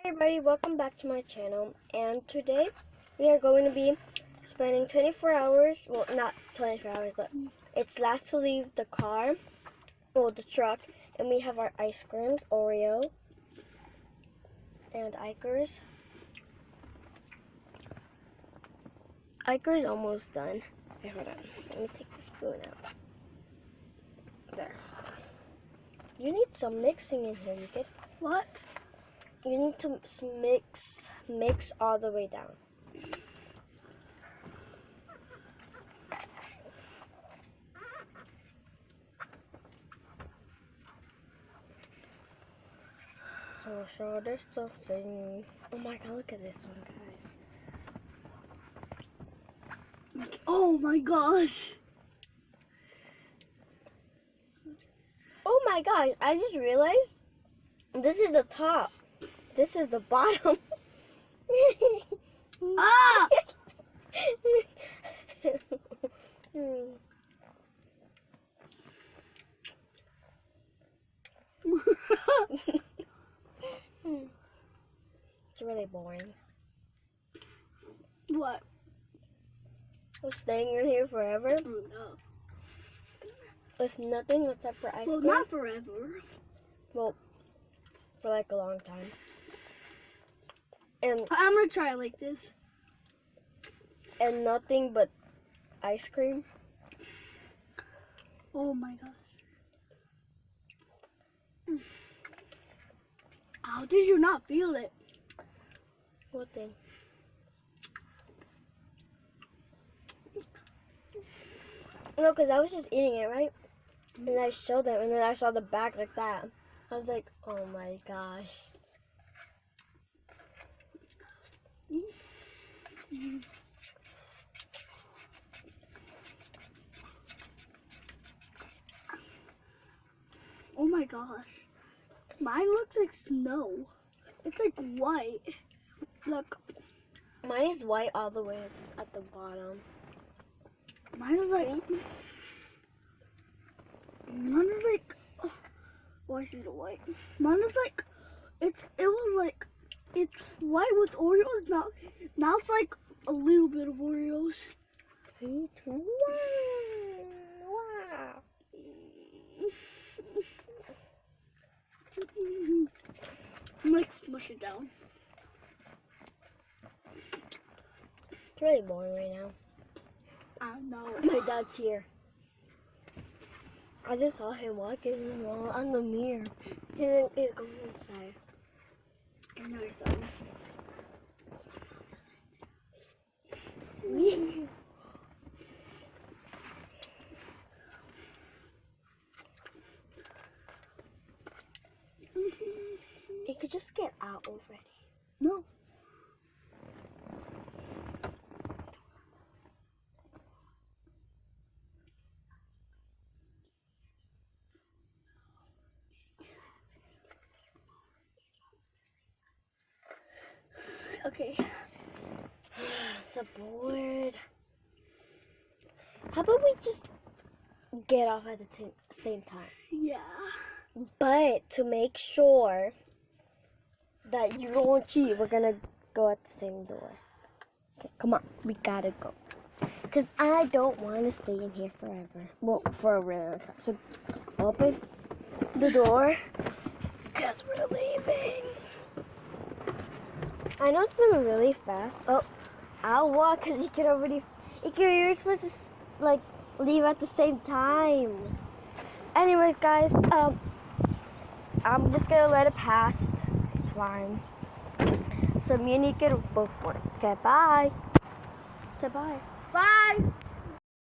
Everybody, welcome back to my channel, and today we are going to be spending 24 hours, well not 24 hours, but it's last to leave the car, well the truck, and we have our ice creams, Oreo and Iker's. Iker's almost done. Okay, hold on, let me take the spoon out. There. You need some mixing in here, you get What? You need to mix all the way down. So there's something. Oh my god, look at this one, guys. Oh my gosh. Oh my gosh, I just realized this is the top. This is the bottom. Ah! It's really boring. What? I'm staying in here forever Oh no. with nothing except for ice Well, cream. not forever. Well, for like a long time. And I'm gonna try it like this. nothing but ice cream. Oh my gosh. How did you not feel it? What thing? No, because I was just eating it, right? And I showed them, and then I saw the bag like that. I was like, oh my gosh. Oh my gosh. Mine looks like snow. It's like white. Look, Mine is white all the way at the bottom. mine is like. Mine is like. Oh, why is it white? Mine is like. It was like. It's white with Oreos. Now it's like a little bit of Oreos. 3, 2, 1. Wow. I'm like smush it down. It's really boring right now. I know. My dad's here. I just saw him walking on the mirror. He didn't go inside. I know something. You could just get out already. No. Okay. So bored. How about we just get off at the same time? Yeah. But to make sure that you won't cheat, we're gonna go at the same door. Okay, come on, we gotta go. Cause I don't want to stay in here forever. Well, for a really long time. So open the door, cause we're leaving. I know it's been really fast. Oh, I'll walk, cause you're supposed to like leave at the same time. Anyways, guys, I'm just gonna let it pass. It's fine. So me and Nika both work. Okay, bye. Say bye. Bye.